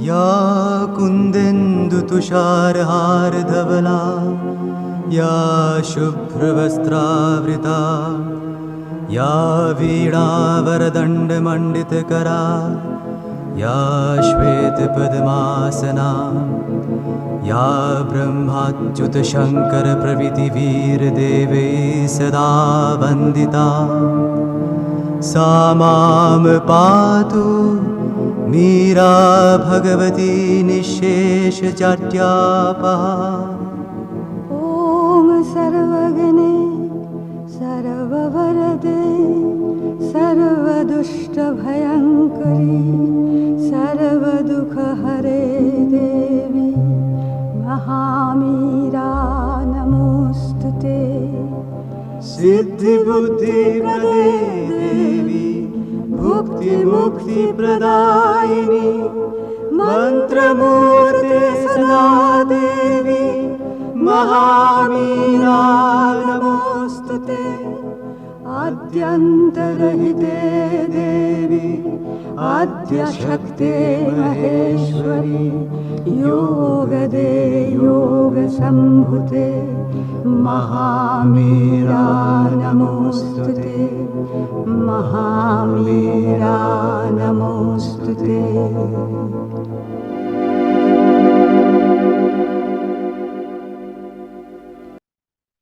या कुन्देन्दुतुषारहारधवला या शुभ्रवस्त्रावृता या वीणावरदण्डमण्डितकरा या श्वेतपद्मासना या ब्रह्माच्युतशङ्करप्रभृतिवीरदेवैः सदा वन्दिता सा मां पातु मीरा भगवती निःशेषजाड्यापहा। ॐ सर्वगणे सर्ववरदे सर्वदुष्टभयङ्करी सर्वदुःखहरे देवी महामीरा नमोऽस्तुते। सिद्धिबुद्धिप्रदे देवी भुक्तिमुक्तिप्रदायिनी मन्त्रमूर्ते सदा देवी महामीरा नमोऽस्तुते। आद्यन्तरहिते देवी आद्यशक्ते महेश्वरी योगदे योगसम्भुते महामीरा नमोऽस्तुते महामीरा नमोऽस्तुते।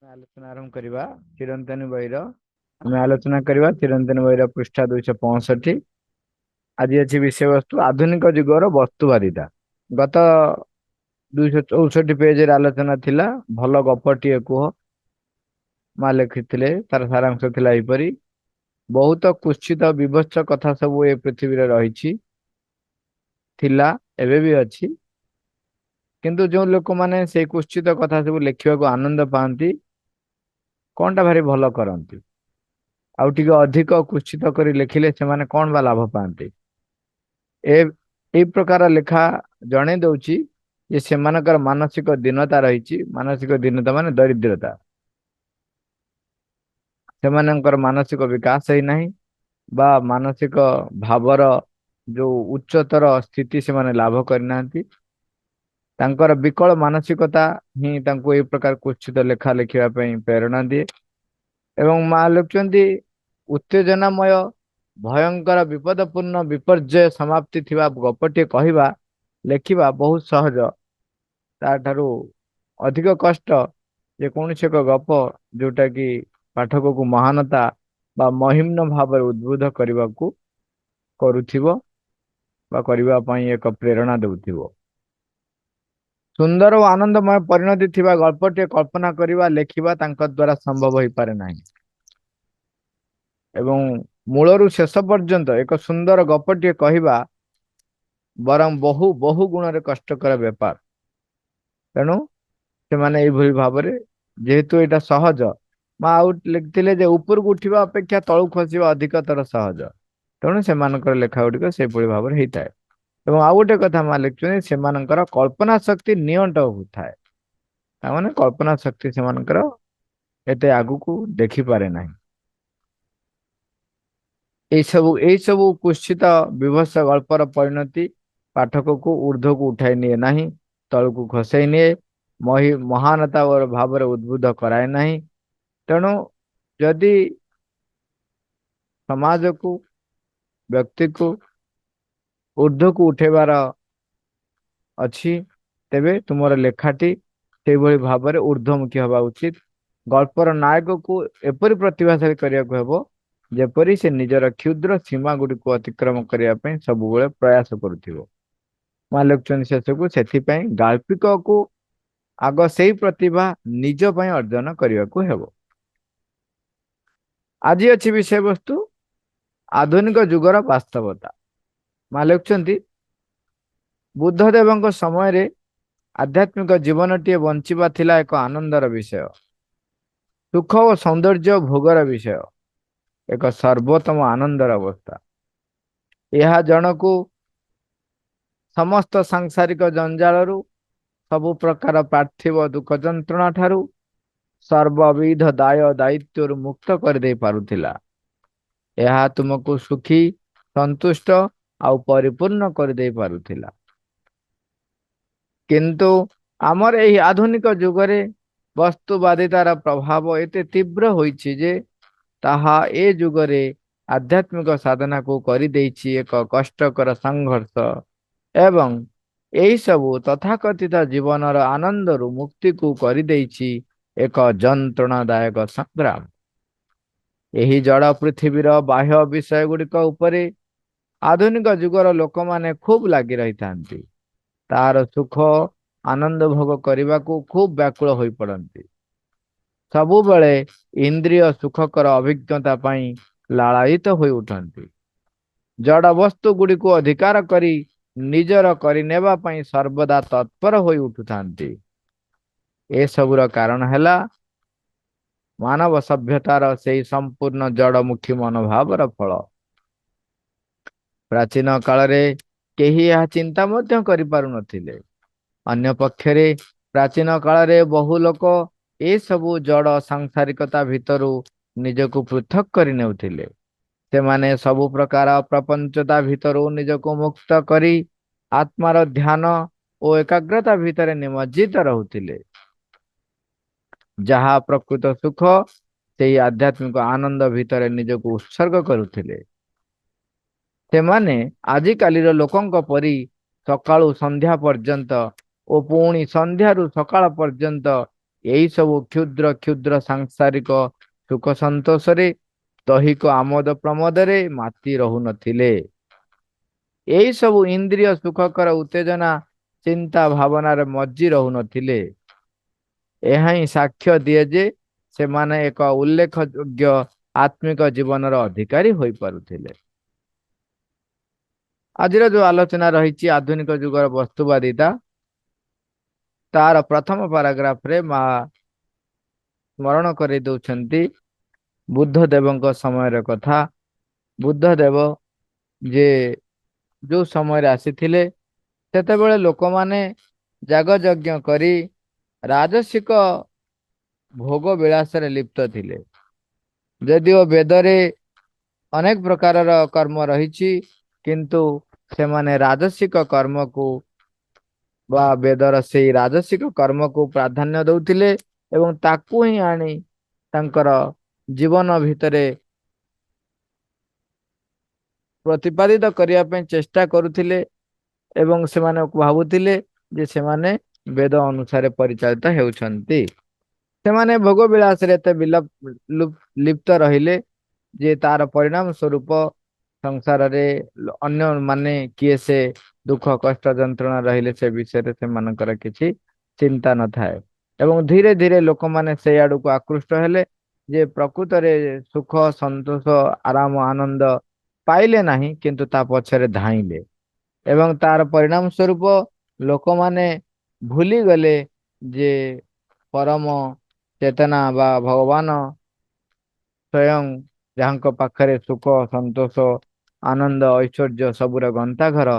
आलोचना आरंभ करवा चिरंतन बहिर आम आलोचना करवा चिरंतन बहिर पृष्ठा 265। आज अच्छी विषय वस्तु आधुनिक जुगर वस्तुवादिता। गत 264 पेज आलोचना थिला भल गपटीए कुह माँ लिखी तार सारांश थिला एपरी बहुत कुत्सित विभत्स कथा सब ए पृथ्वी रही थिला एबे भी अच्छी किंतु जो लोक माने से कुत्सित कथा सब लिखा को आनंद पाती कौनटा भारी भल करती आउ टिके अधिक कुत्सित करी लिखिले से माने कौन बा लाभ पाती ए प्रकार लेखा जणे दउची जे सेमानकर मानसिक दीनता रही। मानसिक दीनता माने दरिद्रता सेमानकर मानसिक विकास ही नहीं बा मानसिक भावर जो उच्चतर स्थिति से माने लाभ करना तांकर विकल मानसिकता ही तांको ए प्रकार कुत्सित लेखा लिखिबा पई प्रेरणा दिए एवं माँ लिखुचंती उत्तेजनामय भयंकर विपदपूर्ण विपर्जय समाप्ति थिबा गपटे कहवा लेखिबा बहुत सहज ताठारु अधिक कष्ट जे कौन एक गप जोटा कि पाठक को महानता बा महिम्न भाव उद्बोध करने को करुथिबो बा करबा पई एक प्रेरणा देउथिबो। सुंदर और आनंदमय परिणति थिबा गल्पटे कल्पना करवा लेखिबा तांक द्वारा संभव हो पारे नाही एवं मूलरू शेष पर्यंत एक सुंदर गपटे कहवा बरं बहु बहु गुण रे कष्टकर व्यापार। तेणु से माने भाव जेहेतु यहाँ सहज माँ आउट लिखते जे ऊपर को उठा अपेक्षा तलू खसवा अधिकतर सहज तेणु से लेखा गुड़िक से भाव में होता है। एवं आउ गोटे कथा माँ लिखुं से कल्पना शक्ति नियंट होता है कल्पना शक्ति से एते आगु को देखी पारे ना यही सब कुत्सित विभत्स गल्पर परिणति पाठक को ऊर्ध्व को उठाई निए नहीं तल को खसई निए महानता और भाव उद्बुद्ध कराए नहीं। तेणु जदि समाज को व्यक्ति को ऊर्ध्व को उठेबार अच्छी तेबे तुमर लेखाटी से भाव में ऊर्ध्वमुखी हवा उचित। गल्पर नायक को एपरी प्रतिभाशाली करने जेपरी से निजर क्षुद्र सीमा गुड़ी को अतिक्रम करने सब प्रयास करुथिबो। माँ लिखुं शेष को से गाल्पिक को आग से प्रतिभा निज पई अर्जन करने को हेबो। आज अच्छी विषय वस्तु आधुनिक जुगर वास्तवता। माँ लिखुं बुद्धदेव समय रे आध्यात्मिक जीवन टी बंचिबा थिला एक आनंदर विषय सुख और सौंदर्य भोगर विषय एक सर्वोत्तम आनंदर अवस्था। यह जन को समस्त सांसारिक जंजालरू सबु प्रकार पार्थिव दुख जंत्रणा ठारू सर्वविध दाय दायित्व मुक्त कर दे पारुथिला। यह तुमको सुखी संतुष्ट आउ परिपूर्ण कर दे पारुथिला। କିନ୍ତୁ ଆମର ଏହି ଆଧୁନିକ ଯୁଗରେ ବସ୍ତୁବାଦିତାର ପ୍ରଭାବ ଏତେ ତୀବ୍ର ହୋଇଛି ଯେ ତାହା ଏ ଯୁଗରେ ଆଧ୍ୟାତ୍ମିକ ସାଧନାକୁ କରିଦେଇଛି ଏକ କଷ୍ଟକର ସଂଘର୍ଷ ଏବଂ ଏହି ସବୁ ତଥାକଥିତ ଜୀବନର ଆନନ୍ଦରୁ ମୁକ୍ତିକୁ କରିଦେଇଛି ଏକ ଯନ୍ତ୍ରଣାଦାୟକ ସଂଗ୍ରାମ। ଏହି ଜଡ଼ ପୃଥିବୀର ବାହ୍ୟ ବିଷୟ ଗୁଡ଼ିକ ଉପରେ ଆଧୁନିକ ଯୁଗର ଲୋକମାନେ ଖୁବ୍ ଲାଗି ରହିଥାନ୍ତି। ତାର ସୁଖ ଆନନ୍ଦ ଭୋଗ କରିବାକୁ ଖୁବ୍ ବ୍ୟାକୁଳ ହୋଇପଡ଼ନ୍ତି। ସବୁବେଳେ ଇନ୍ଦ୍ରିୟ ସୁଖକର ଅଭିଜ୍ଞତା ପାଇଁ ଲାଳାୟିତ ହୋଇ ଉଠନ୍ତି। ଜଡ଼ ବସ୍ତୁ ଗୁଡ଼ିକୁ ଅଧିକାର କରି ନିଜର କରିନେବା ପାଇଁ ସର୍ବଦା ତତ୍ପର ହୋଇ ଉଠୁଥାନ୍ତି। ଏସବୁର କାରଣ ହେଲା ମାନବ ସଭ୍ୟତାର ସେହି ସମ୍ପୂର୍ଣ୍ଣ ଜଡ଼ମୁଖୀ ମନୋଭାବର ଫଳ। ପ୍ରାଚୀନ କାଳରେ କେହି ଏହା ଚିନ୍ତା ମଧ୍ୟ କରିପାରୁନଥିଲେ। ଅନ୍ୟପକ୍ଷରେ ପ୍ରାଚୀନ କାଳରେ ବହୁ ଲୋକ ଏସବୁ ଜଡ଼ ସାଂସାରିକତା ଭିତରୁ ନିଜକୁ ପୃଥକ କରି ନେଉଥିଲେ। ସେମାନେ ସବୁ ପ୍ରକାର ପ୍ରପଞ୍ଚତା ଭିତରୁ ନିଜକୁ ମୁକ୍ତ କରି ଆତ୍ମାର ଧ୍ୟାନ ଓ ଏକାଗ୍ରତା ଭିତରେ ନିମଜ୍ଜିତ ରହୁଥିଲେ। ଯାହା ପ୍ରକୃତ ସୁଖ ସେହି ଆଧ୍ୟାତ୍ମିକ ଆନନ୍ଦ ଭିତରେ ନିଜକୁ ଉତ୍ସର୍ଗ କରୁଥିଲେ। ସେମାନେ ଆଜିକାଲିର ଲୋକଙ୍କ ପରି ସକାଳୁ ସନ୍ଧ୍ୟା ପର୍ଯ୍ୟନ୍ତ ଓ ପୁଣି ସନ୍ଧ୍ୟାରୁ ସକାଳ ପର୍ଯ୍ୟନ୍ତ ଏହି ସବୁ କ୍ଷୁଦ୍ର କ୍ଷୁଦ୍ର ସାଂସାରିକ ସୁଖ ସନ୍ତୋଷରେ ଦୈହିକ ଆମୋଦ ପ୍ରମୋଦରେ ମାତି ରହୁନଥିଲେ। ଏହି ସବୁ ଇନ୍ଦ୍ରିୟ ସୁଖକର ଉତ୍ତେଜନା ଚିନ୍ତା ଭାବନାରେ ମଜ୍ଜି ରହୁନଥିଲେ। ଏହା ହିଁ ସାକ୍ଷ୍ୟ ଦିଏ ଯେ ସେମାନେ ଏକ ଉଲ୍ଲେଖଯୋଗ୍ୟ ଆତ୍ମିକ ଜୀବନର ଅଧିକାରୀ ହୋଇପାରୁଥିଲେ। ଆଜିର ଯୋଉ ଆଲୋଚନା ରହିଛି ଆଧୁନିକ ଯୁଗର ବସ୍ତୁବାଦିତା, ତାର ପ୍ରଥମ ପାରାଗ୍ରାଫରେ ମା ସ୍ମରଣ କରି ଦେଉଛନ୍ତି ବୁଦ୍ଧ ଦେବଙ୍କ ସମୟର କଥା। ବୁଦ୍ଧ ଦେବ ଯେ ଯୋଉ ସମୟରେ ଆସିଥିଲେ ସେତେବେଳେ ଲୋକମାନେ ଯାଗଯଜ୍ଞ କରି ରାଜସିକ ଭୋଗ ବିଳାସରେ ଲିପ୍ତ ଥିଲେ। ଯଦିଓ ବେଦରେ ଅନେକ ପ୍ରକାରର କର୍ମ ରହିଛି, କିନ୍ତୁ ସେମାନେ ରାଜସିକ କର୍ମକୁ ବା ବେଦର ସେଇ ରାଜସିକ କର୍ମକୁ ପ୍ରାଧାନ୍ୟ ଦେଉଥିଲେ ଏବଂ ତାକୁ ହିଁ ଆଣି ତାଙ୍କର ଜୀବନ ଭିତରେ ପ୍ରତିପାଦିତ କରିବା ପାଇଁ ଚେଷ୍ଟା କରୁଥିଲେ ଏବଂ ସେମାନେ ଭାବୁଥିଲେ ଯେ ସେମାନେ ବେଦ ଅନୁସାରେ ପରିଚାଳିତ ହେଉଛନ୍ତି। ସେମାନେ ଭୋଗ ବିଳାସରେ ଏତେ ଲିପ୍ତ ରହିଲେ ଯେ ତାର ପରିଣାମ ସ୍ୱରୂପ ସଂସାରରେ ଅନ୍ୟମାନେ କିଏ ସେ ଦୁଃଖ କଷ୍ଟ ଯନ୍ତ୍ରଣା ରହିଲେ ସେ ବିଷୟରେ ସେମାନଙ୍କର କିଛି ଚିନ୍ତା ନଥାଏ ଏବଂ ଧୀରେ ଧୀରେ ଲୋକମାନେ ସେଇ ଆଡକୁ ଆକୃଷ୍ଟ ହେଲେ ଯେ ପ୍ରକୃତରେ ସୁଖ ସନ୍ତୋଷ ଆରାମ ଆନନ୍ଦ ପାଇଲେ ନାହିଁ, କିନ୍ତୁ ତା ପଛରେ ଧାଇଁଲେ ଏବଂ ତାର ପରିଣାମ ସ୍ୱରୂପ ଲୋକମାନେ ଭୁଲିଗଲେ ଯେ ପରମ ଚେତନା ବା ଭଗବାନ ସ୍ୱୟଂ ଯାହାଙ୍କ ପାଖରେ ସୁଖ ସନ୍ତୋଷ ଆନନ୍ଦ ଐଶ୍ୱର୍ଯ୍ୟ ସବୁର ଗନ୍ତାଘର,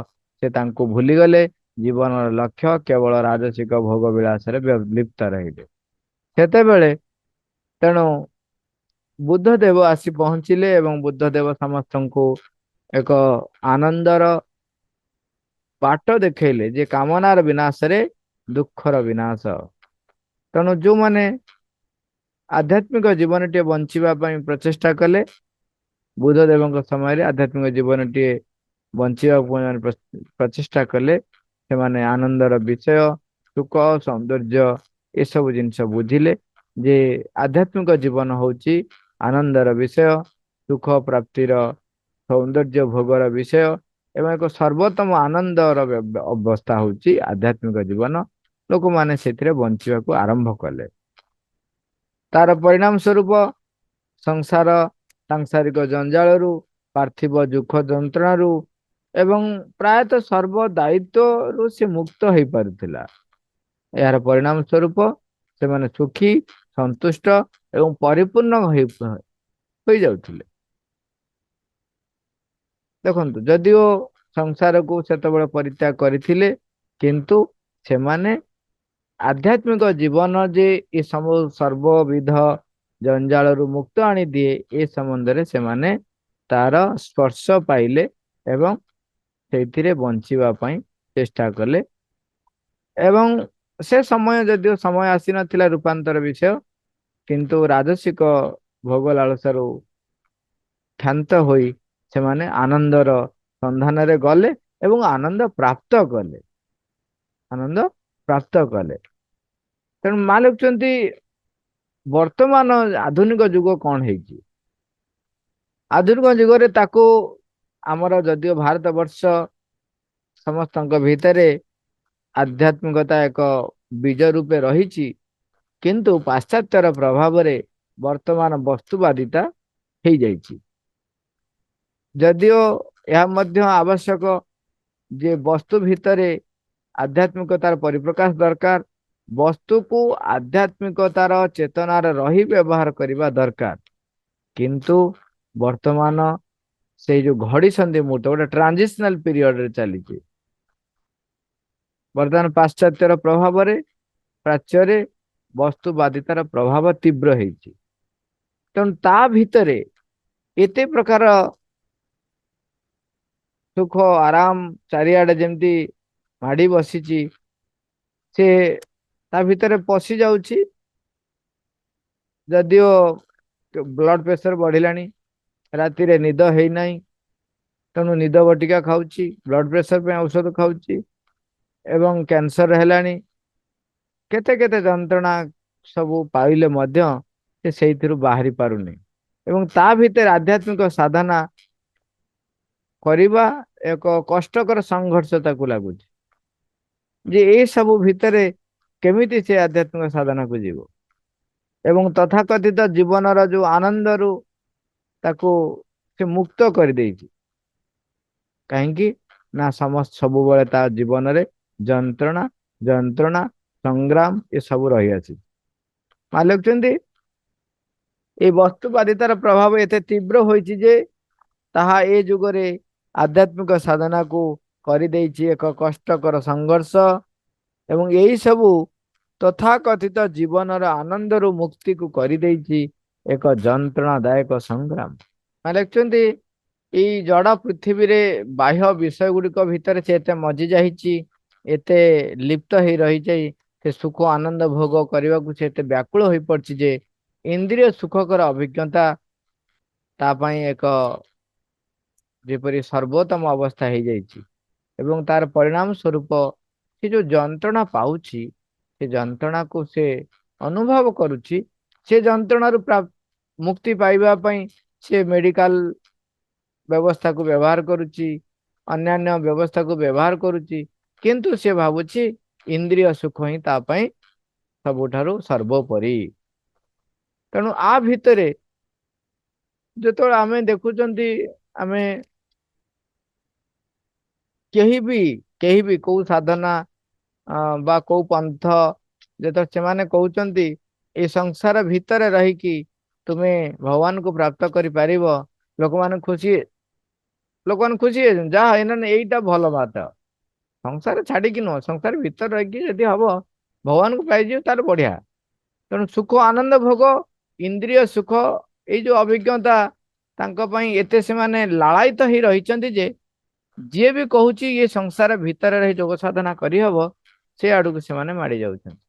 ସେ ତାଙ୍କୁ ଭୁଲିଗଲେ। ଜୀବନର ଲକ୍ଷ୍ୟ କେବଳ ରାଜସିକ ଭୋଗ ବିଳାସରେ ଲିପ୍ତ ରହିଲେ। ସେତେବେଳେ ତେଣୁ ବୁଦ୍ଧ ଦେବ ଆସି ପହଞ୍ଚିଲେ ଏବଂ ବୁଦ୍ଧ ଦେବ ସମସ୍ତଙ୍କୁ ଏକ ଆନନ୍ଦର ବାଟ ଦେଖେଇଲେ ଯେ କାମନାର ବିନାଶରେ ଦୁଃଖର ବିନାଶ। ତେଣୁ ଯୋଉମାନେ ଆଧ୍ୟାତ୍ମିକ ଜୀବନଟିଏ ବଞ୍ଚିବା ପାଇଁ ପ୍ରଚେଷ୍ଟା କଲେ, ବୁଦ୍ଧ ଦେବଙ୍କ ସମୟରେ ଆଧ୍ୟାତ୍ମିକ ଜୀବନଟିଏ ବଞ୍ଚିବାକୁ ପ୍ରଚେଷ୍ଟା କଲେ, ସେମାନେ ଆନନ୍ଦର ବିଷୟ ସୁଖ ସୌନ୍ଦର୍ଯ୍ୟ ଏସବୁ ଜିନିଷ ବୁଝିଲେ ଯେ ଆଧ୍ୟାତ୍ମିକ ଜୀବନ ହଉଛି ଆନନ୍ଦର ବିଷୟ, ସୁଖ ପ୍ରାପ୍ତିର ସୌନ୍ଦର୍ଯ୍ୟ ଭୋଗର ବିଷୟ ଏବଂ ଏକ ସର୍ବୋତ୍ତମ ଆନନ୍ଦର ଅବସ୍ଥା ହଉଛି ଆଧ୍ୟାତ୍ମିକ ଜୀବନ। ଲୋକମାନେ ସେଥିରେ ବଞ୍ଚିବାକୁ ଆରମ୍ଭ କଲେ। ତାର ପରିଣାମ ସ୍ୱରୂପ ସଂସାର ସାଂସାରିକ ଜଞ୍ଜାଳରୁ ପାର୍ଥିବ ଦୁଃଖ ଯନ୍ତ୍ରଣାରୁ ଏବଂ ପ୍ରାୟତଃ ସର୍ବ ଦାୟିତ୍ୱରୁ ସେ ମୁକ୍ତ ହେଇପାରୁଥିଲା। ଏହାର ପରିଣାମ ସ୍ୱରୂପ ସେମାନେ ସୁଖୀ ସନ୍ତୁଷ୍ଟ ଏବଂ ପରିପୂର୍ଣ୍ଣ ହୋଇଯାଉଥିଲେ। ଦେଖନ୍ତୁ, ଯଦିଓ ସଂସାରକୁ ସେତେବେଳେ ପରିତ୍ୟାଗ କରିଥିଲେ, କିନ୍ତୁ ସେମାନେ ଆଧ୍ୟାତ୍ମିକ ଜୀବନ ଯେ ଏ ସବୁ ସର୍ବବିଧ ଜଞ୍ଜାଳରୁ ମୁକ୍ତ ଆଣିଦିଏ ଏ ସମ୍ବନ୍ଧରେ ସେମାନେ ତାର ସ୍ପର୍ଶ ପାଇଲେ ଏବଂ ସେଇଥିରେ ବଞ୍ଚିବା ପାଇଁ ଚେଷ୍ଟା କଲେ। ଏବଂ ସେ ସମୟ ଯଦିଓ ସମୟ ଆସିନଥିଲା ରୂପାନ୍ତର ବିଷୟ, କିନ୍ତୁ ରାଜସିକ ଭୋଗ ଲାଳସାରୁ କ୍ଷାନ୍ତ ହୋଇ ସେମାନେ ଆନନ୍ଦର ସନ୍ଧାନରେ ଗଲେ ଏବଂ ଆନନ୍ଦ ପ୍ରାପ୍ତ କଲେ, ଆନନ୍ଦ ପ୍ରାପ୍ତ କଲେ। ତେଣୁ ମା ଲେଖୁଛନ୍ତି ବର୍ତ୍ତମାନ ଆଧୁନିକ ଯୁଗ କଣ ହେଇଛି? ଆଧୁନିକ ଯୁଗରେ ତାକୁ ଆମର ଯଦିଓ ଭାରତ ବର୍ଷ ସମସ୍ତଙ୍କ ଭିତରେ ଆଧ୍ୟାତ୍ମିକତା ଏକ ବୀଜ ରୂପେ ରହିଛି, କିନ୍ତୁ ପାଶ୍ଚାତ୍ୟର ପ୍ରଭାବରେ ବର୍ତ୍ତମାନ ବସ୍ତୁବାଦିତା ହେଇଯାଇଛି। ଯଦିଓ ଏହା ମଧ୍ୟ ଆବଶ୍ୟକ ଯେ ବସ୍ତୁ ଭିତରେ ଆଧ୍ୟାତ୍ମିକତାର ପରିପ୍ରକାଶ ଦରକାର, ବସ୍ତୁକୁ ଆଧ୍ୟାତ୍ମିକତାର ଚେତନାର ରହି ବ୍ୟବହାର କରିବା ଦରକାର। କିନ୍ତୁ ବର୍ତ୍ତମାନ ସେଇ ଯୋଉ ଘଡ଼ି ସନ୍ଧି ମୁହୂର୍ତ୍ତ ଗୋଟେ ଟ୍ରାନଜିସନାଲ ପିରିୟଡରେ ଚାଲିଛି। ବର୍ତ୍ତମାନ ପାଶ୍ଚାତ୍ୟର ପ୍ରଭାବରେ ପ୍ରାଚ୍ୟରେ ବସ୍ତୁବାଦିତାର ପ୍ରଭାବ ତୀବ୍ର ହେଇଛି। ତେଣୁ ତା ଭିତରେ ଏତେ ପ୍ରକାର ସୁଖ ଆରାମ ଚାରିଆଡେ ଯେମିତି ମାଡ଼ି ବସିଛି, ସେ ତା ଭିତରେ ପଶି ଯାଉଛି। ଯଦିଓ ବ୍ଲଡ ପ୍ରେସର ବଢିଲାଣି, ରାତିରେ ନିଦ ହେଇନାହିଁ, ତେଣୁ ନିଦ ବଟିକା ଖାଉଛି, ବ୍ଲଡ ପ୍ରେସର ପାଇଁ ଔଷଧ ଖାଉଛି, ଏବଂ କ୍ୟାନ୍ସର ହେଲାଣି, କେତେ କେତେ ଯନ୍ତ୍ରଣା ସବୁ ପାଇଲେ ମଧ୍ୟ ସେ ସେଇଥିରୁ ବାହାରି ପାରୁନି। ଏବଂ ତା ଭିତରେ ଆଧ୍ୟାତ୍ମିକ ସାଧନା କରିବା ଏକ କଷ୍ଟକର ସଂଘର୍ଷ ତାକୁ ଲାଗୁଛି ଯେ ଏ ସବୁ ଭିତରେ କେମିତି ସେ ଆଧ୍ୟାତ୍ମିକ ସାଧନାକୁ ଯିବ ଏବଂ ତଥାକଥିତ ଜୀବନର ଯୋଉ ଆନନ୍ଦରୁ ତାକୁ ସେ ମୁକ୍ତ କରିଦେଇଛି। କାହିଁକି ନା ସବୁବେଳେ ତା ଜୀବନରେ ଯନ୍ତ୍ରଣା ଯନ୍ତ୍ରଣା ସଂଗ୍ରାମ ଏସବୁ ରହିଅଛି। ମା ଲେଖୁଛନ୍ତି এই ବସ୍ତୁବାଦିତାର ପ୍ରଭାବ ଏତେ ତୀବ୍ର ହୋଇଛି ଯେ ତାହା ଏ ଯୁଗରେ ଆଧ୍ୟାତ୍ମିକ ସାଧନାକୁ କରିଦେଇଛି ଏକ କଷ୍ଟକର ସଂଘର୍ଷ ଏବଂ ଏହି ସବୁ ତଥାକଥିତ ଜୀବନର ଆନନ୍ଦରୁ ମୁକ୍ତିକୁ କରିଦେଇଛି ଏକ ଯନ୍ତ୍ରଣାଦାୟକ ସଂଗ୍ରାମ। ଲେଖୁଛନ୍ତି ଏଇ ଜଡ଼ ପୃଥିବୀରେ ବାହ୍ୟ ବିଷୟ ଗୁଡ଼ିକ ଭିତରେ ସେ ଏତେ ମଜି ଯାଇଛି, ଏତେ ଲିପ୍ତ ହେଇ ରହିଛି, ସେ ସୁଖ ଆନନ୍ଦ ଭୋଗ କରିବାକୁ ସେ ଏତେ ବ୍ୟାକୁଳ ହୋଇପଡ଼ିଛି ଯେ ଇନ୍ଦ୍ରିୟ ସୁଖକର ଅଭିଜ୍ଞତା ତା ପାଇଁ ଏକ ଯେପରି ସର୍ବୋତ୍ତମ ଅବସ୍ଥା ହେଇଯାଇଛି ଏବଂ ତାର ପରିଣାମ ସ୍ୱରୂପ ସେ ଯୋଉ ଯନ୍ତ୍ରଣା ପାଉଛି, ସେ ଯନ୍ତ୍ରଣାକୁ ସେ ଅନୁଭବ କରୁଛି, ସେ ଯନ୍ତ୍ରଣାରୁ ମୁକ୍ତି ପାଇବା ପାଇଁ ସେ ମେଡିକାଲ ବ୍ୟବସ୍ଥାକୁ ବ୍ୟବହାର କରୁଛି, ଅନ୍ୟାନ୍ୟ ବ୍ୟବସ୍ଥାକୁ ବ୍ୟବହାର କରୁଛି, କିନ୍ତୁ ସେ ଭାବୁଛି ଇନ୍ଦ୍ରିୟ ସୁଖ ହିଁ ତା ପାଇଁ ସବୁଠାରୁ ସର୍ବୋପରି। ତେଣୁ ଆ ଭିତରେ ଯେତେବେଳେ ଆମେ ଦେଖୁଛନ୍ତି, ଆମେ କେହି ବି କୋଉ ସାଧନା ବା କୋଉ ପନ୍ଥ ଯେତେବେଳେ ସେମାନେ କହୁଛନ୍ତି ଏ ସଂସାର ଭିତରେ ରହିକି ତୁମେ ଭଗବାନଙ୍କୁ ପ୍ରାପ୍ତ କରିପାରିବ, ଲୋକମାନେ ଖୁସି ହେଇଛନ୍ତି, ଯାହା ଏଇଟା ଭଲ ବାଟ। ସଂସାର ଛାଡିକି ନୁହଁ, ସଂସାର ଭିତରେ ରହିକି ଯଦି ହବ ଭଗବାନଙ୍କୁ ପାଇଯିବ ତାହେଲେ ବଢିଆ। ତେଣୁ ସୁଖ ଆନନ୍ଦ ଭୋଗ ଇନ୍ଦ୍ରିୟ ସୁଖ ଏଇ ଯୋଉ ଅଭିଜ୍ଞତା ତାଙ୍କ ପାଇଁ ଏତେ ସେମାନେ ଲାଳାୟିତ ହେଇ ରହିଛନ୍ତି ଯେ ଯିଏ ବି କହୁଛି ଏ ସଂସାର ଭିତରେ ରହି ଯୋଗ ସାଧନା କରିହବ, ସେ ଆଡକୁ ସେମାନେ ମାଡି ଯାଉଛନ୍ତି।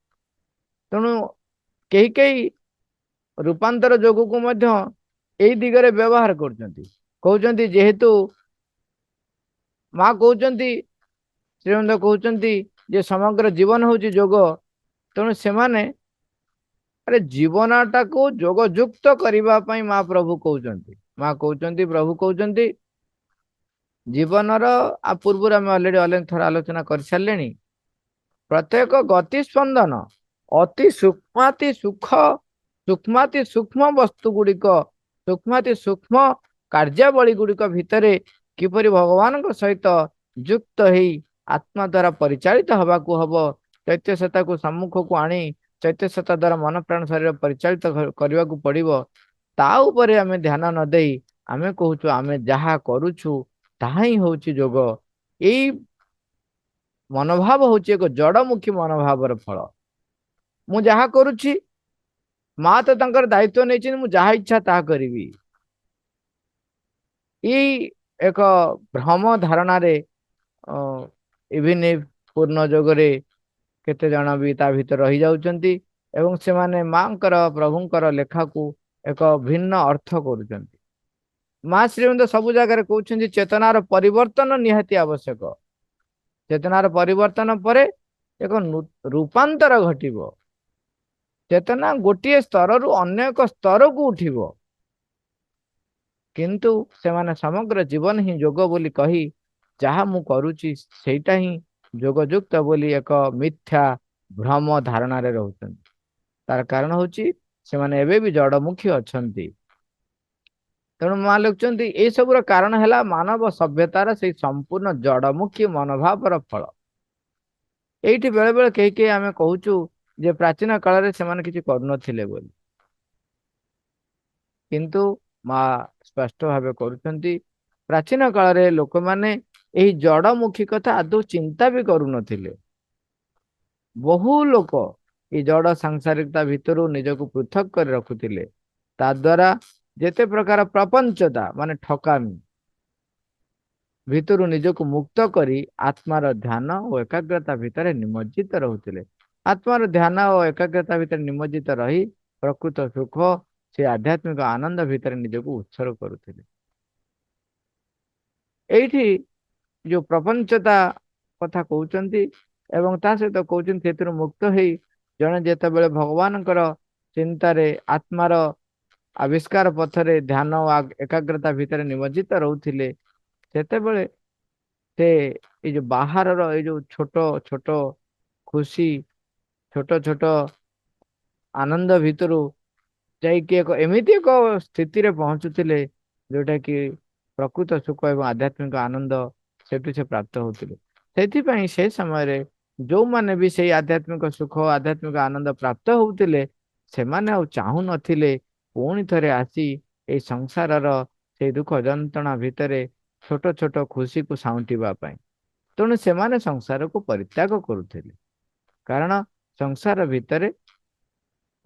ତେଣୁ କେହି କେହି ରୂପାନ୍ତର ଯୋଗକୁ ମଧ୍ୟ ଏଇ ଦିଗରେ ବ୍ୟବହାର କରୁଛନ୍ତି, କହୁଛନ୍ତି ଯେହେତୁ ମା କହୁଛନ୍ତି, ଶ୍ରୀମନ୍ତ କହୁଛନ୍ତି ଯେ ସମଗ୍ର ଜୀବନ ହଉଛି ଯୋଗ, ତେଣୁ ସେମାନେ ଆରେ ଜୀବନଟାକୁ ଯୋଗ ଯୁକ୍ତ କରିବା ପାଇଁ ମା ପ୍ରଭୁ କହୁଛନ୍ତି, ପ୍ରଭୁ କହୁଛନ୍ତି ଜୀବନର ପୂର୍ବରୁ ଆମେ ଅନେକ ଥର ଆଲୋଚନା କରିସାରିଲେଣି, ପ୍ରତ୍ୟେକ ଗତି ସ୍ପନ୍ଦନ ଅତି ସୂକ୍ଷ୍ମାତି ସୂକ୍ଷ୍ମ ବସ୍ତୁ ଗୁଡ଼ିକ, ସୂକ୍ଷ୍ମାତି ସୂକ୍ଷ୍ମ କାର୍ଯ୍ୟାବଳୀ ଗୁଡ଼ିକ ଭିତରେ କିପରି ଭଗବାନଙ୍କ ସହିତ ଯୁକ୍ତ ହେଇ ଆତ୍ମା ଦ୍ୱାରା ପରିଚାଳିତ ହବାକୁ ହବ, ଚୈତ୍ୟ ସତ୍ତାକୁ ସମ୍ମୁଖକୁ ଆଣି ଚୈତ୍ୟ ସତ୍ତା ଦ୍ୱାରା ମନ ପ୍ରାଣ ଶରୀର ପରିଚାଳିତ କରିବାକୁ ପଡିବ। ତା ଉପରେ ଆମେ ଧ୍ୟାନ ନ ଦେଇ ଆମେ କହୁଛୁ ଆମେ ଯାହା କରୁଛୁ ତାହା ହିଁ ହଉଛି ଯୋଗ। ଏଇ ମନୋଭାବ ହଉଛି ଏକ ଜଡମୁଖୀ ମନୋଭାବର ଫଳ। ମୁଁ ଯାହା କରୁଛି, ମା ତ ତାଙ୍କର ଦାୟିତ୍ୱ ନେଇଛନ୍ତି, ମୁଁ ଯାହା ଇଚ୍ଛା ତାହା କରିବି, ଏଇ ଏକ ଭ୍ରମ ଧାରଣାରେ ଇଭିନ୍ ପୂର୍ଣ୍ଣ ଯୋଗରେ କେତେ ଜଣ ବି ତା ଭିତରେ ରହିଯାଉଛନ୍ତି ଏବଂ ସେମାନେ ମାଙ୍କର ପ୍ରଭୁଙ୍କର ଲେଖାକୁ ଏକ ଭିନ୍ନ ଅର୍ଥ କରୁଛନ୍ତି। ମା ଶ୍ରୀମନ୍ତ ସବୁ ଜାଗାରେ କହୁଛନ୍ତି ଚେତନାର ପରିବର୍ତ୍ତନ ନିହାତି ଆବଶ୍ୟକ। ଚେତନାର ପରିବର୍ତ୍ତନ ପରେ ଏକ ରୂପାନ୍ତର ଘଟିବ। ଚେତନା ଗୋଟିଏ ସ୍ତରରୁ ଅନ୍ୟ ଏକ ସ୍ତରକୁ ଉଠିବ, କିନ୍ତୁ ସେମାନେ ସମଗ୍ର ଜୀବନ ହିଁ ଯୋଗ ବୋଲି କହି ଯାହା ମୁଁ କରୁଛି ସେଇଟା ହିଁ ଯୋଗଯୁକ୍ତ ବୋଲି ଏକ ମିଥ୍ୟା ଭ୍ରମ ଧାରଣାରେ ରହୁଛନ୍ତି। ତାର କାରଣ ହଉଛି ସେମାନେ ଏବେ ବି ଜଡମୁଖୀ ଅଛନ୍ତି। ତେଣୁ ମା ଲେଖୁଛନ୍ତି ଏସବୁର କାରଣ ହେଲା ମାନବ ସଭ୍ୟତାର ସେଇ ସମ୍ପୂର୍ଣ୍ଣ ଜଡମୁଖୀ ମନୋଭାବର ଫଳ। ଏଇଠି ବେଳେ ବେଳେ କେହି କେହି ଆମେ କହୁଛୁ ଯେ ପ୍ରାଚୀନ କାଳରେ ସେମାନେ କିଛି କରୁନଥିଲେ ବୋଲି, କିନ୍ତୁ ମା ସ୍ପଷ୍ଟ ଭାବେ କରୁଛନ୍ତି ପ୍ରାଚୀନ କାଳରେ ଲୋକମାନେ ଏହି ଜଡମୁଖୀ କଥା ଆଦୌ ଚିନ୍ତା ବି କରୁନଥିଲେ। ବହୁ ଲୋକ ଏଇ ଜଡ ସାଂସାରିକତା ଭିତରୁ ନିଜକୁ ପୃଥକ କରି ରଖୁଥିଲେ। ତା ଦ୍ୱାରା ଯେତେ ପ୍ରକାର ପ୍ରପଞ୍ଚତା ମାନେ ଠକାମି ଭିତରୁ ନିଜକୁ ମୁକ୍ତ କରି ଆତ୍ମାର ଧ୍ୟାନ ଓ ଏକାଗ୍ରତା ଭିତରେ ନିମଜ୍ଜିତ ରହୁଥିଲେ। ଆତ୍ମାର ଧ୍ୟାନ ଓ ଏକାଗ୍ରତା ଭିତରେ ନିମଜ୍ଜିତ ରହି ପ୍ରକୃତ ସୁଖ ସେ ଆଧ୍ୟାତ୍ମିକ ଆନନ୍ଦ ଭିତରେ ନିଜକୁ ଉତ୍ସର୍ଗ କରୁଥିଲେ। ଏଇଠି ଯୋଉ ପ୍ରପଞ୍ଚତା କଥା କହୁଛନ୍ତି ଏବଂ ତା ସହିତ କହୁଛନ୍ତି ସେଥିରୁ ମୁକ୍ତ ହେଇ ଜଣେ ଯେତେବେଳେ ଭଗବାନଙ୍କର ଚିନ୍ତାରେ ଆତ୍ମାର ଆବିଷ୍କାର ପଥରେ ଧ୍ୟାନ ଓ ଏକାଗ୍ରତା ଭିତରେ ନିମଜ୍ଜିତ ରହୁଥିଲେ, ସେତେବେଳେ ସେ ଏଇ ଯୋଉ ବାହାରର ଏଇ ଯୋଉ ଛୋଟ ଛୋଟ ଖୁସି, ଛୋଟ ଛୋଟ ଆନନ୍ଦ ଭିତରୁ ଯାଇକି ଏକ ଏମିତି ଏକ ସ୍ଥିତିରେ ପହଞ୍ଚୁଥିଲେ ଯୋଉଟା କି ପ୍ରକୃତ ସୁଖ ଏବଂ ଆଧ୍ୟାତ୍ମିକ ଆନନ୍ଦ ସେଠୁ ସେ ପ୍ରାପ୍ତ ହଉଥିଲେ। ସେଥିପାଇଁ ସେ ସମୟରେ ଯୋଉମାନେ ବି ସେଇ ଆଧ୍ୟାତ୍ମିକ ସୁଖ ଆଧ୍ୟାତ୍ମିକ ଆନନ୍ଦ ପ୍ରାପ୍ତ ହଉଥିଲେ, ସେମାନେ ଆଉ ଚାହୁଁନଥିଲେ ପୁଣି ଥରେ ଆସି ଏଇ ସଂସାରର ସେଇ ଦୁଃଖ ଯନ୍ତ୍ରଣା ଭିତରେ ଛୋଟ ଛୋଟ ଖୁସିକୁ ସାଉଁଟିବା ପାଇଁ। ତେଣୁ ସେମାନେ ସଂସାରକୁ ପରିତ୍ୟାଗ କରୁଥିଲେ, କାରଣ ସଂସାର ଭିତରେ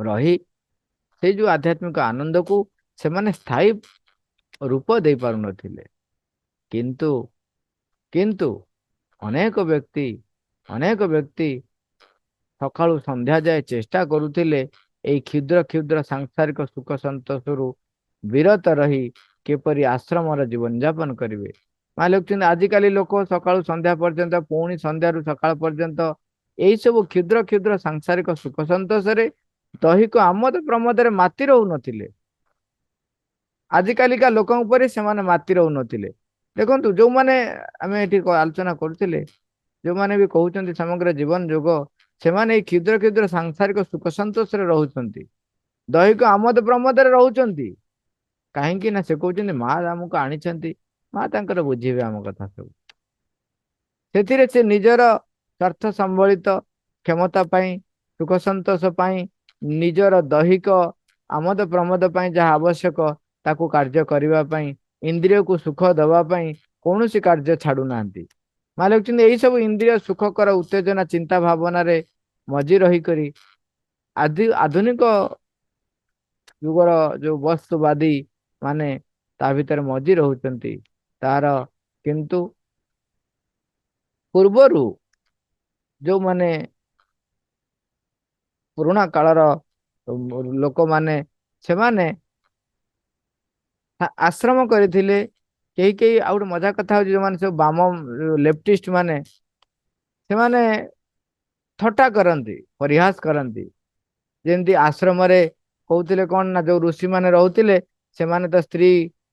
ରହି ସେଇ ଯୋଉ ଆଧ୍ୟାତ୍ମିକ ଆନନ୍ଦକୁ ସେମାନେ ସ୍ଥାୟୀ ରୂପ ଦେଇ ପାରୁନଥିଲେ। କିନ୍ତୁ କିନ୍ତୁ ଅନେକ ବ୍ୟକ୍ତି ସକାଳୁ ସନ୍ଧ୍ୟା ଯାଏ ଚେଷ୍ଟା କରୁଥିଲେ ଏଇ କ୍ଷୁଦ୍ର କ୍ଷୁଦ୍ର ସାଂସାରିକ ସୁଖ ସନ୍ତୋଷରୁ ବିରତ ରହି କିପରି ଆଶ୍ରମର ଜୀବନ ଯାପନ କରିବେ। ମା ଲେଖୁଛନ୍ତି ଆଜିକାଲି ଲୋକ ସକାଳୁ ସନ୍ଧ୍ୟା ପର୍ଯ୍ୟନ୍ତ ପୁଣି ସନ୍ଧ୍ୟାରୁ ସକାଳ ପର୍ଯ୍ୟନ୍ତ ଏଇ ସବୁ କ୍ଷୁଦ୍ର କ୍ଷୁଦ୍ର ସାଂସାରିକ ସୁଖ ସନ୍ତୋଷରେ ଦୈହିକ ଆମୋଦ ପ୍ରମୋଦରେ ମାତି ରହୁନଥିଲେ। ଆଜିକାଲିକା ଲୋକଙ୍କ ପରି ସେମାନେ ମାତି ରହୁନଥିଲେ। ଦେଖନ୍ତୁ ଯୋଉମାନେ ଆମେ ଏଠି ଆଲୋଚନା କରୁଥିଲେ, ଯୋଉମାନେ ବି କହୁଛନ୍ତି ସମଗ୍ର ଜୀବନ ଯୋଗ, ସେମାନେ ଏଇ କ୍ଷୁଦ୍ର କ୍ଷୁଦ୍ର ସାଂସାରିକ ସୁଖ ସନ୍ତୋଷରେ ରହୁଛନ୍ତି, ଦୈହିକ ଆମୋଦ ପ୍ରମୋଦରେ ରହୁଛନ୍ତି। କାହିଁକି ନା ସେ କହୁଛନ୍ତି ମା ଆମକୁ ଆଣିଛନ୍ତି, ମା ତାଙ୍କର ବୁଝିବେ ଆମ କଥା ସବୁ। ସେଥିରେ ସେ ନିଜର ସ୍ୱାର୍ଥ ସମ୍ବଳିତ କ୍ଷମତା ପାଇଁ, ସୁଖ ସନ୍ତୋଷ ପାଇଁ, ନିଜର ଦୈହିକ ଆମୋଦ ପ୍ରମୋଦ ପାଇଁ ଯାହା ଆବଶ୍ୟକ ତାକୁ କାର୍ଯ୍ୟ କରିବା ପାଇଁ, ଇନ୍ଦ୍ରିୟକୁ ସୁଖ ଦେବା ପାଇଁ କୌଣସି କାର୍ଯ୍ୟ ଛାଡୁନାହାନ୍ତି। ମା ଲେଖୁଛନ୍ତି ଏଇ ସବୁ ଇନ୍ଦ୍ରିୟ ସୁଖକର ଉତ୍ତେଜନା ଚିନ୍ତା ଭାବନାରେ ମଜି ରହିକରି ଆଧୁନିକ ଯୁଗର ଯୋଉ ବସ୍ତୁବାଦୀ ମାନେ ତା ଭିତରେ ମଜି ରହୁଛନ୍ତି। ତାର କିନ୍ତୁ ପୂର୍ବରୁ ଯୋଉମାନେ ପୁରୁଣା କାଳର ଲୋକମାନେ ସେମାନେ ଆଶ୍ରମ କରିଥିଲେ। କେହି କେହି ଆଉ ଗୋଟେ ମଜା କଥା ହଉଛି ଯୋଉମାନେ ସବୁ ବାମ ଲେଫ୍ଟିଷ୍ଟ ମାନେ ସେମାନେ ଥଟ୍ଟା କରନ୍ତି, ପରିହାସ କରନ୍ତି। ଯେମିତି ଆଶ୍ରମରେ କହୁଥିଲେ କଣ ନା ଯୋଉ ଋଷି ମାନେ ରହୁଥିଲେ ସେମାନେ ତ ସ୍ତ୍ରୀ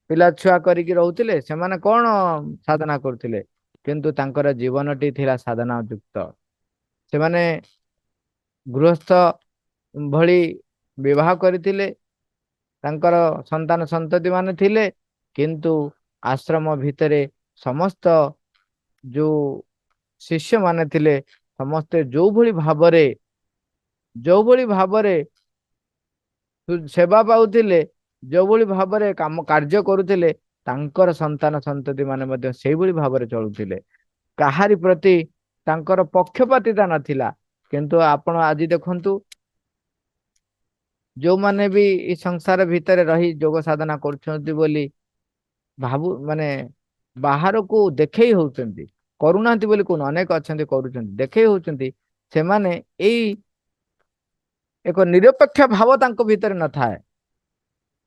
ପିଲା ଛୁଆ କରିକି ରହୁଥିଲେ, ସେମାନେ କଣ ସାଧନା କରୁଥିଲେ, କିନ୍ତୁ ତାଙ୍କର ଜୀବନଟି ଥିଲା ସାଧନା ଯୁକ୍ତ। ସେମାନେ ଗୃହସ୍ଥ ଭଳି ବିବାହ କରିଥିଲେ, ତାଙ୍କର ସନ୍ତାନ ସନ୍ତତି ମାନେ ଥିଲେ, କିନ୍ତୁ ଆଶ୍ରମ ଭିତରେ ସମସ୍ତ ଯୋଉ ଶିଷ୍ୟ ମାନେ ଥିଲେ ସମସ୍ତେ ଯୋଉଭଳି ଭାବରେ ସେବା ପାଉଥିଲେ, ଯୋଉଭଳି ଭାବରେ କାମ କାର୍ଯ୍ୟ କରୁଥିଲେ, ତାଙ୍କର ସନ୍ତାନ ସନ୍ତତି ମାନେ ମଧ୍ୟ ସେଇଭଳି ଭାବରେ ଚଳୁଥିଲେ। କାହାରି ପ୍ରତି ତାଙ୍କର ପକ୍ଷପାତିତା ନଥିଲା। କିନ୍ତୁ ଆପଣ ଆଜି ଦେଖନ୍ତୁ ଯୋଉମାନେ ବି ଏ ସଂସାର ଭିତରେ ରହି ଯୋଗ ସାଧନା କରୁଛନ୍ତି ବୋଲି ମାନେ ବାହାରକୁ ଦେଖେଇ ହଉଛନ୍ତି, କରୁନାହାନ୍ତି ବୋଲି କହୁନ, ଅନେକ ଅଛନ୍ତି କରୁଛନ୍ତି, ଦେଖେଇ ହଉଛନ୍ତି, ସେମାନେ ଏଇ ଏକ ନିରପେକ୍ଷ ଭାବ ତାଙ୍କ ଭିତରେ ନଥାଏ।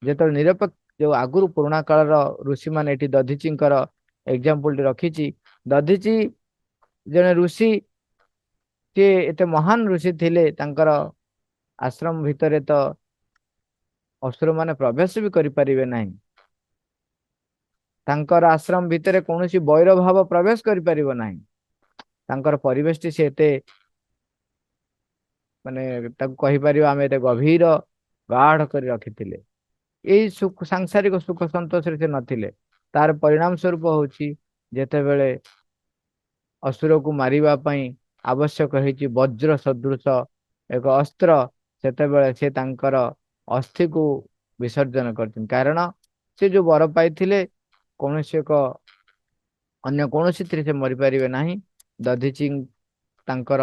ଯେତେବେଳେ ନିରପେକ୍ଷ ଯୋଉ ଆଗରୁ ପୁରୁଣା କାଳର ଋଷିମାନେ, ଏଠି ଦଧିଚିଙ୍କର ଏକ୍ଜାମ୍ପଲଟି ରଖିଛି। ଦଧିଚି ଜଣେ ଋଷି, ସିଏ ଏତେ ମହାନ ଋଷି ଥିଲେ, ତାଙ୍କର ଆଶ୍ରମ ଭିତରେ ତ ଅସୁରମାନେ ପ୍ରବେଶ ବି କରିପାରିବେ ନାହିଁ। ତାଙ୍କର ଆଶ୍ରମ ଭିତରେ କୌଣସି ବୈର ଭାବ ପ୍ରବେଶ କରିପାରିବ ନାହିଁ। ତାଙ୍କର ପରିବେଶଟି ସେ ଏତେ ମାନେ ତାକୁ କହିପାରିବା ଆମେ ଏତେ ଗଭୀର ଗାଢ କରି ରଖିଥିଲେ। ଏଇ ସାଂସାରିକ ସୁଖ ସନ୍ତୋଷରେ ସେ ନଥିଲେ। ତାର ପରିଣାମ ସ୍ୱରୂପ ହଉଛି, ଯେତେବେଳେ ଅସୁରକୁ ମାରିବା ପାଇଁ ଆବଶ୍ୟକ ହେଇଛି ବଜ୍ର ସଦୃଶ ଏକ ଅସ୍ତ୍ର, ସେତେବେଳେ ସେ ତାଙ୍କର ଅସ୍ଥିକୁ ବିସର୍ଜନ କରିଛନ୍ତି। କାରଣ ସେ ଯୋଉ ବର ପାଇଥିଲେ, କୌଣସି ଏକ ଅନ୍ୟ କୌଣସିଥିରେ ସେ ମରିପାରିବେ ନାହିଁ। ଦଧିଚି ତାଙ୍କର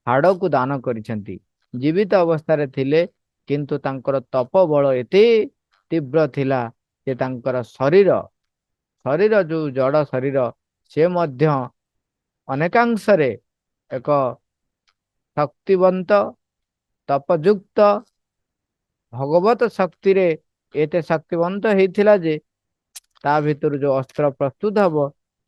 ହାଡକୁ ଦାନ କରିଛନ୍ତି। ଜୀବିତ ଅବସ୍ଥାରେ ଥିଲେ, କିନ୍ତୁ ତାଙ୍କର ତପ ବଳ ଏତେ ତୀବ୍ର ଥିଲା ଯେ ତାଙ୍କର ଶରୀର ଯୋଉ ଜଡ ଶରୀର, ସେ ମଧ୍ୟ ଅନେକାଂଶରେ ଏକ ଶକ୍ତିବନ୍ତ, ତପଯୁକ୍ତ, ଭଗବତ ଶକ୍ତିରେ ଏତେ ଶକ୍ତିବନ୍ତ ହେଇଥିଲା ଯେ ତା ଭିତରୁ ଯୋଉ ଅସ୍ତ୍ର ପ୍ରସ୍ତୁତ ହବ,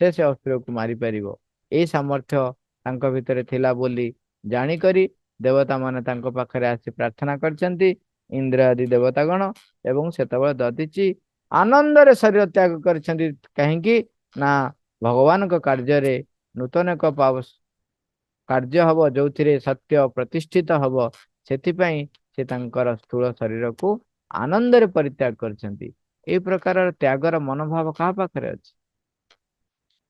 ସେ ଅସ୍ତ୍ରକୁ ମାରିପାରିବ। ଏଇ ସାମର୍ଥ୍ୟ ତାଙ୍କ ଭିତରେ ଥିଲା ବୋଲି ଜାଣିକରି ଦେବତା ମାନେ ତାଙ୍କ ପାଖରେ ଆସି ପ୍ରାର୍ଥନା କରିଛନ୍ତି, ଇନ୍ଦ୍ର ଆଦି ଦେବତାଗଣ। ଏବଂ ସେତେବେଳେ ଦଧିଚି ଆନନ୍ଦରେ ଶରୀର ତ୍ୟାଗ କରିଛନ୍ତି। କାହିଁକି ନା ଭଗବାନଙ୍କ କାର୍ଯ୍ୟରେ ନୂତନ ଏକ କାର୍ଯ୍ୟ ହବ, ଯୋଉଥିରେ ସତ୍ୟ ପ୍ରତିଷ୍ଠିତ ହବ। ସେଥିପାଇଁ ସେ ତାଙ୍କର ସ୍ଥୂଳ ଶରୀରକୁ ଆନନ୍ଦରେ ପରିତ୍ୟାଗ କରିଛନ୍ତି। ଏଇ ପ୍ରକାରର ତ୍ୟାଗର ମନୋଭାବ କାହା ପାଖରେ ଅଛି?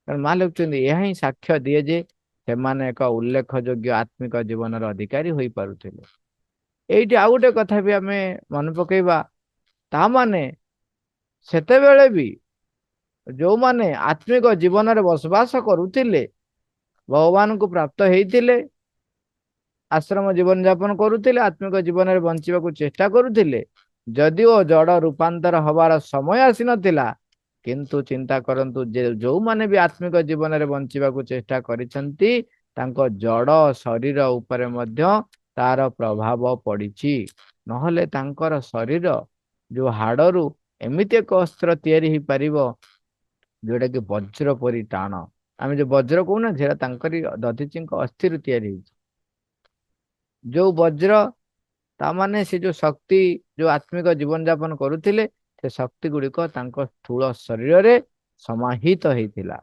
ତେଣୁ ମା ଲେଖୁଛନ୍ତି, ଏହା ହିଁ ସାକ୍ଷ୍ୟ ଦିଏ ଯେ ସେମାନେ ଏକ ଉଲ୍ଲେଖଯୋଗ୍ୟ ଆତ୍ମିକ ଜୀବନର ଅଧିକାରୀ ହୋଇପାରୁଥିଲେ। ଏଇଠି ଆଉ ଗୋଟେ କଥା ବି ଆମେ ମନେ ପକେଇବା, ତା ମାନେ ସେତେବେଳେ ବି ଯୋଉମାନେ ଆତ୍ମିକ ଜୀବନରେ ବସବାସ କରୁଥିଲେ, ଭଗବାନଙ୍କୁ ପ୍ରାପ୍ତ ହେଇଥିଲେ, ଆଶ୍ରମ ଜୀବନ ଯାପନ କରୁଥିଲେ, ଆତ୍ମିକ ଜୀବନରେ ବଞ୍ଚିବାକୁ ଚେଷ୍ଟା କରୁଥିଲେ, ଯଦିଓ ଜଡ ରୂପାନ୍ତର ହବାର ସମୟ ଆସିନଥିଲା, କିନ୍ତୁ ଚିନ୍ତା କରନ୍ତୁ ଯେ ଯୋଉମାନେ ବି ଆତ୍ମିକ ଜୀବନରେ ବଞ୍ଚିବାକୁ ଚେଷ୍ଟା କରିଛନ୍ତି, ତାଙ୍କ ଜଡ ଶରୀର ଉପରେ ମଧ୍ୟ ତାର ପ୍ରଭାବ ପଡିଛି। ନହେଲେ ତାଙ୍କର ଶରୀର ଯୋଉ ହାଡରୁ ଏମିତି ଏକ ଅସ୍ତ୍ର ତିଆରି ହେଇପାରିବ, ଯୋଉଟା କି ବଜ୍ର ପରି ଟାଣ। ଆମେ ଯୋଉ ବଜ୍ର କହୁନା, ସେଟା ତାଙ୍କରି ଦଧିଚିଙ୍କ ଅସ୍ଥିରୁ ତିଆରି ହେଇଛି। ଯୋଉ ବଜ୍ର, ତା ମାନେ ସେ ଯୋଉ ଶକ୍ତି, ଯୋଉ ଆତ୍ମିକ ଜୀବନ ଯାପନ କରୁଥିଲେ, ସେ ଶକ୍ତି ଗୁଡିକ ତାଙ୍କ ସ୍ଥୂଳ ଶରୀରରେ ସମାହିତ ହେଇଥିଲା।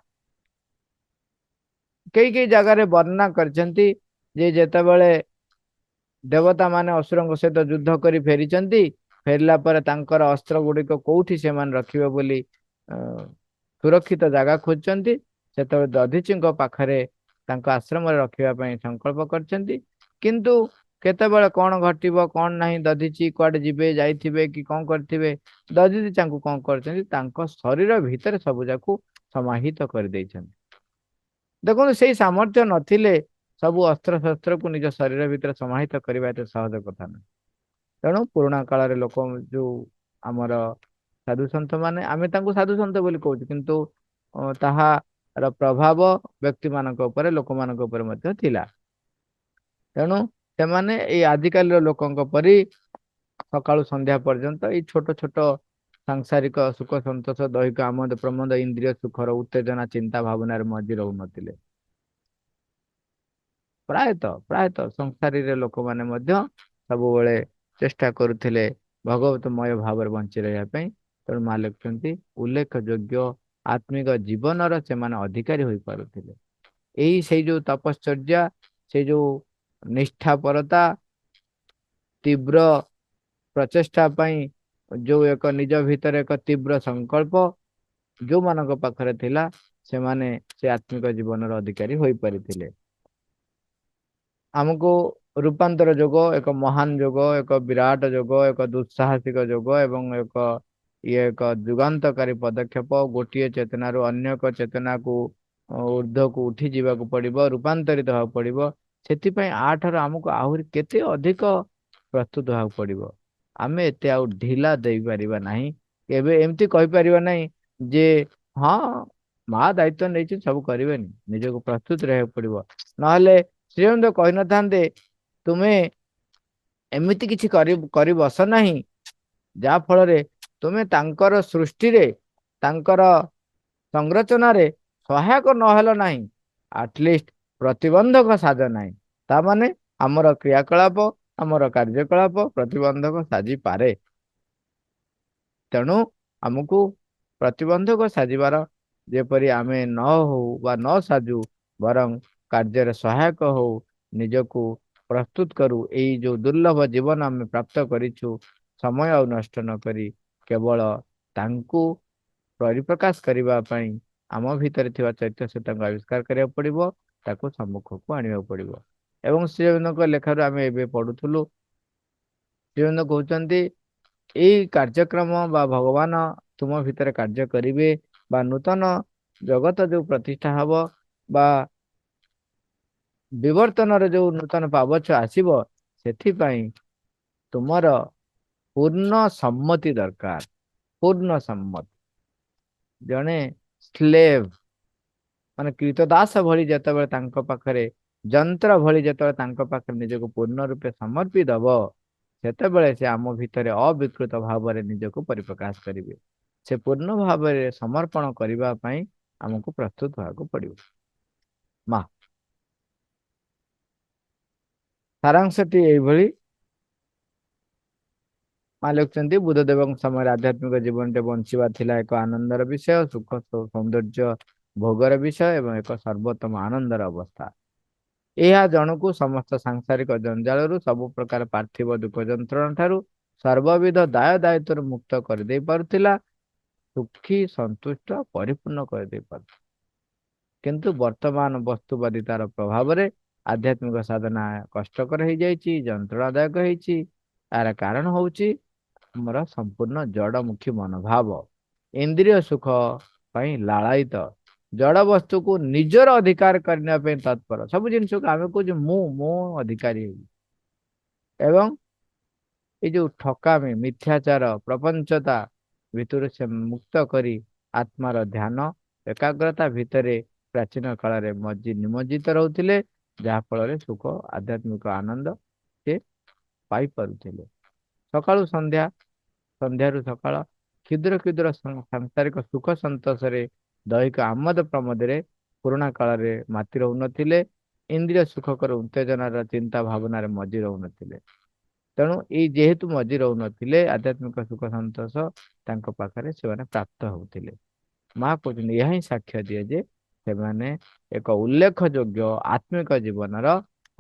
କେଇ କେଇ ଜାଗାରେ ବର୍ଣ୍ଣନା କରିଛନ୍ତି ଯେ ଯେତେବେଳେ ଦେବତା ମାନେ ଅସୁରଙ୍କ ସହିତ ଯୁଦ୍ଧ କରି ଫେରିଛନ୍ତି, ଫେରିଲା ପରେ ତାଙ୍କର ଅସ୍ତ୍ର ଗୁଡିକ କୋଉଠି ସେମାନେ ରଖିବେ ବୋଲି ସୁରକ୍ଷିତ ଜାଗା ଖୋଜୁଛନ୍ତି। ସେତେବେଳେ ଦଧିଚିଙ୍କ ପାଖରେ ତାଙ୍କ ଆଶ୍ରମରେ ରଖିବା ପାଇଁ ସଂକଳ୍ପ କରିଛନ୍ତି। କିନ୍ତୁ କେତେବେଳେ କଣ ଘଟିବ କଣ ନାହିଁ, ଦଧିଚି କୁଆଡେ ଯିବେ, ଯାଇଥିବେ କି କଣ କରିଥିବେ, ଦଧିଚି ତାଙ୍କୁ କଣ କରିଛନ୍ତି, ତାଙ୍କ ଶରୀର ଭିତରେ ସବୁ ଯାକୁ ସମାହିତ କରିଦେଇଛନ୍ତି। ଦେଖନ୍ତୁ, ସେଇ ସାମର୍ଥ୍ୟ ନଥିଲେ ସବୁ ଅସ୍ତ୍ର ଶସ୍ତ୍ରକୁ ନିଜ ଶରୀର ଭିତରେ ସମାହିତ କରିବା ଏତେ ସହଜ କଥା ନୁହେଁ। ତେଣୁ ପୁରୁଣା କାଳରେ ଲୋକ, ଯୋଉ ଆମର ସାଧୁ ସନ୍ଥ ମାନେ, ଆମେ ତାଙ୍କୁ ସାଧୁ ସନ୍ଥ ବୋଲି କହୁଛୁ, କିନ୍ତୁ ତାହାର ପ୍ରଭାବ ବ୍ୟକ୍ତି ମାନଙ୍କ ଉପରେ, ଲୋକମାନଙ୍କ ଉପରେ ମଧ୍ୟ ଥିଲା। ତେଣୁ ସେମାନେ ଏଇ ଆଜିକାଲିର ଲୋକଙ୍କ ପରି ସକାଳୁ ସନ୍ଧ୍ୟା ପର୍ଯ୍ୟନ୍ତ ଏଇ ଛୋଟ ଛୋଟ ସାଂସାରିକ ସୁଖ ସନ୍ତୋଷ, ଦୈହିକ ଆମୋଦ ପ୍ରମୋଦ, ଇନ୍ଦ୍ରିୟ ସୁଖର ଉତ୍ତେଜନା ଚିନ୍ତା ଭାବନାରେ ମଜି ରହୁନଥିଲେ। ପ୍ରାୟତଃ ସଂସାରୀରେ ଲୋକମାନେ ମଧ୍ୟ ସବୁବେଳେ ଚେଷ୍ଟା କରୁଥିଲେ ଭଗବତମୟ ଭାବରେ ବଞ୍ଚି ରହିବା ପାଇଁ। ତେଣୁ ମା ଲେଖୁଛନ୍ତି, ଉଲ୍ଲେଖ ଯୋଗ୍ୟ ଆତ୍ମିକ ଜୀବନର ସେମାନେ ଅଧିକାରୀ ହୋଇପାରୁଥିଲେ। ସେଇ ଯୋଉ ତପଶ୍ଚର୍ଯ୍ୟା, ସେଇ ଯୋଉ ନିଷ୍ଠାପରତା, ତୀବ୍ର ପ୍ରଚେଷ୍ଟା ପାଇଁ ଯୋଉ ଏକ ନିଜ ଭିତରେ ଏକ ତୀବ୍ର ସଂକଳ୍ପ ଯୋଉମାନଙ୍କ ପାଖରେ ଥିଲା, ସେମାନେ ସେ ଆତ୍ମିକ ଜୀବନର ଅଧିକାରୀ ହୋଇପାରିଥିଲେ। ଆମକୁ ରୂପାନ୍ତର ଯୋଗ ଏକ ମହାନ ଯୋଗ, ଏକ ବିରାଟ ଯୋଗ, ଏକ ଦୁଃସାହସିକ ଯୋଗ ଏବଂ ଏକ ଯୁଗାନ୍ତକାରୀ ପଦକ୍ଷେପ। ଗୋଟିଏ ଚେତନାରୁ ଅନ୍ୟ ଏକ ଚେତନାକୁ ଊର୍ଦ୍ଧ୍ୱକୁ ଉଠି ଯିବାକୁ ପଡିବ, ରୂପାନ୍ତରିତ ହେବାକୁ ପଡିବ। ସେଥିପାଇଁ ଆଠାରୁ ଆମକୁ ଆହୁରି କେତେ ଅଧିକ ପ୍ରସ୍ତୁତ ହେବାକୁ ପଡିବ। ଆମେ ଏତେ ଆଉ ଢିଲା ଦେଇପାରିବା ନାହିଁ। ଏବେ ଏମିତି କହିପାରିବା ନାହିଁ ଯେ ହଁ ମା ଦାୟିତ୍ୱ ନେଇଛି ସବୁ କରିବେନି, ନିଜକୁ ପ୍ରସ୍ତୁତ ରହିବାକୁ ପଡିବ। ନହେଲେ ଶ୍ରୀଅରବିନ୍ଦ କହିନଥାନ୍ତେ ତୁମେ ଏମିତି କିଛି କରି ବସ ନାହିଁ ଯାହା ଫଳରେ ତୁମେ ତାଙ୍କର ସୃଷ୍ଟିରେ ତାଙ୍କର ସଂରଚନାରେ ସହାୟକ ନହେଲ ନାହିଁ, ଆଟଲିଷ୍ଟ ପ୍ରତିବନ୍ଧକ ସାଜ ନାହିଁ। ତା ମାନେ ଆମର କ୍ରିୟାକଳାପ ଆମର କାର୍ଯ୍ୟକଳାପ ପ୍ରତିବନ୍ଧକ ସାଜିପାରେ। ତେଣୁ ଆମକୁ ପ୍ରତିବନ୍ଧକ ସାଜିବାର ଯେପରି ଆମେ ନ ହଉ ବା ନ ସାଜୁ, ବରଂ କାର୍ଯ୍ୟରେ ସହାୟକ ହଉ, ନିଜକୁ ପ୍ରସ୍ତୁତ କରୁ। ଏଇ ଯୋଉ ଦୁର୍ଲଭ ଜୀବନ ଆମେ ପ୍ରାପ୍ତ କରିଛୁ, ସମୟ ଆଉ ନଷ୍ଟ ନ କରି କେବଳ ତାଙ୍କୁ ପରିପ୍ରକାଶ କରିବା ପାଇଁ ଆମ ଭିତରେ ଥିବା ଚୈତ୍ୟ ସତ୍ୟଙ୍କୁ ଆବିଷ୍କାର କରିବାକୁ ପଡ଼ିବ, ତାକୁ ସମ୍ମୁଖକୁ ଆଣିବାକୁ ପଡ଼ିବ। ଏବଂ ଶ୍ରୀଅରବିନ୍ଦଙ୍କ ଲେଖାରୁ ଆମେ ଏବେ ପଢୁଥିଲୁ, ଶ୍ରୀଅରବିନ୍ଦ କହୁଛନ୍ତି ଏଇ କାର୍ଯ୍ୟକ୍ରମ ବା ଭଗବାନ ତୁମ ଭିତରେ କାର୍ଯ୍ୟ କରିବେ ବା ନୂତନ ଜଗତ ଯୋଉ ପ୍ରତିଷ୍ଠା ହବ ବା ବିବର୍ତ୍ତନର ଯୋଉ ନୂତନ ପାବଛ ଆସିବ, ସେଥିପାଇଁ ତୁମର ପୂର୍ଣ୍ଣ ସମ୍ମତି ଦରକାର। ପୂର୍ଣ୍ଣ ସମ୍ମତି। ଜଣେ ସ୍ଲେଭ ମାନେ କ୍ରୀତଦାସ ଭଳି ଯେତେବେଳେ ତାଙ୍କ ପାଖରେ ଯନ୍ତ୍ର ଭଳି ଯେତେବେଳେ ତାଙ୍କ ପାଖରେ ନିଜକୁ ପୂର୍ଣ୍ଣ ରୂପେ ସମର୍ପି ଦବ, ସେତେବେଳେ ସେ ଆମ ଭିତରେ ଅବିକୃତ ଭାବରେ ନିଜକୁ ପରିପ୍ରକାଶ କରିବେ। ସେ ପୂର୍ଣ୍ଣ ଭାବରେ ସମର୍ପଣ କରିବା ପାଇଁ ଆମକୁ ପ୍ରସ୍ତୁତ ହେବାକୁ ପଡ଼ିବ। ମା ସାରାଂଶଟି ଏଇଭଳି। ମା ଲେଖୁଛନ୍ତି ବୁଦ୍ଧଦେବଙ୍କ ସମୟରେ ଆଧ୍ୟାତ୍ମିକ ଜୀବନଟେ ବଞ୍ଚିବା ଥିଲା ଏକ ଆନନ୍ଦର ବିଷୟ, ସୁଖ ସୌନ୍ଦର୍ଯ୍ୟ ଭୋଗର ବିଷୟ ଏବଂ ଏକ ସର୍ବୋତ୍ତମ ଆନନ୍ଦର ଅବସ୍ଥା। ଏହା ଜଣକୁ ସମସ୍ତ ସାଂସାରିକ ଜଞ୍ଜାଳରୁ ସବୁ ପ୍ରକାର ପାର୍ଥିବ ଦୁଃଖ ଯନ୍ତ୍ରଣା ଠାରୁ ସର୍ବବିଧ ଦାୟ ଦାୟିତ୍ୱରୁ ମୁକ୍ତ କରିଦେଇ ପାରୁଥିଲା, ସୁଖୀ ସନ୍ତୁଷ୍ଟ ପରିପୂର୍ଣ୍ଣ କରିଦେଇ ପାରୁଥିଲା। କିନ୍ତୁ ବର୍ତ୍ତମାନ ବସ୍ତୁବାଦିତାର ପ୍ରଭାବରେ ଆଧ୍ୟାତ୍ମିକ ସାଧନା କଷ୍ଟକର ହେଇଯାଇଛି, ଯନ୍ତ୍ରଣାଦାୟକ ହେଇଛି। ଏହାର କାରଣ ହଉଛି ଆମର ସମ୍ପୂର୍ଣ୍ଣ ଜଡମୁଖୀ ମନୋଭାବ, ଇନ୍ଦ୍ରିୟ ସୁଖ ପାଇଁ ଲାଳାୟିତ, ଜଡ ବସ୍ତୁକୁ ନିଜର ଅଧିକାର କରିବା ପାଇଁ ତତ୍ପର। ସବୁ ଜିନିଷକୁ ଆମେ କହୁଛୁ ମୁଁ ଅଧିକାରୀ ହେବି। ଏବଂ ଏଇ ଯୋଉ ଠକାମି ମିଥ୍ୟାଚାର ପ୍ରପଞ୍ଚତା ଭିତରୁ ସେ ମୁକ୍ତ କରି ଆତ୍ମାର ଧ୍ୟାନ ଏକାଗ୍ରତା ଭିତରେ ପ୍ରାଚୀନ କାଳରେ ନିମଜ୍ଜିତ ରହୁଥିଲେ, ଯାହା ଫଳରେ ସୁଖ ଆଧ୍ୟାତ୍ମିକ ଆନନ୍ଦ ସେ ପାଇପାରୁଥିଲେ। ସକାଳୁ ସନ୍ଧ୍ୟା, ସନ୍ଧ୍ୟାରୁ ସକାଳ କ୍ଷୁଦ୍ର କ୍ଷୁଦ୍ର ସାଂସାରିକ ସୁଖ ସନ୍ତୋଷରେ ଦୈହିକ ଆମୋଦ ପ୍ରମୋଦରେ ପୁରୁଣା କାଳରେ ମାତି ରହୁନଥିଲେ, ଇନ୍ଦ୍ରିୟ ସୁଖକର ଉତ୍ତେଜନାର ଚିନ୍ତା ଭାବନାରେ ମଜି ରହୁନଥିଲେ। ତେଣୁ ଏଇ ଯେହେତୁ ମଜି ରହୁନଥିଲେ, ଆଧ୍ୟାତ୍ମିକ ସୁଖ ସନ୍ତୋଷ ତାଙ୍କ ପାଖରେ ସେମାନେ ପ୍ରାପ୍ତ ହଉଥିଲେ। ମା କହୁଛନ୍ତି ଏହା ହିଁ ସାକ୍ଷ୍ୟ ଦିଏ ଯେ ସେମାନେ ଏକ ଉଲ୍ଲେଖଯୋଗ୍ୟ ଆତ୍ମିକ ଜୀବନର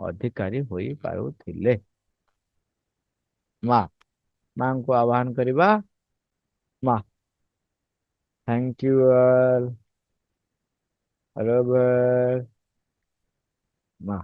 ଅଧିକାରୀ ହୋଇପାରୁଥିଲେ। ମାଙ୍କୁ ଆହ୍ୱାନ କରିବା। ମା ଥ୍ୟାଙ୍କ ୟୁ ଅଲ୍। ମା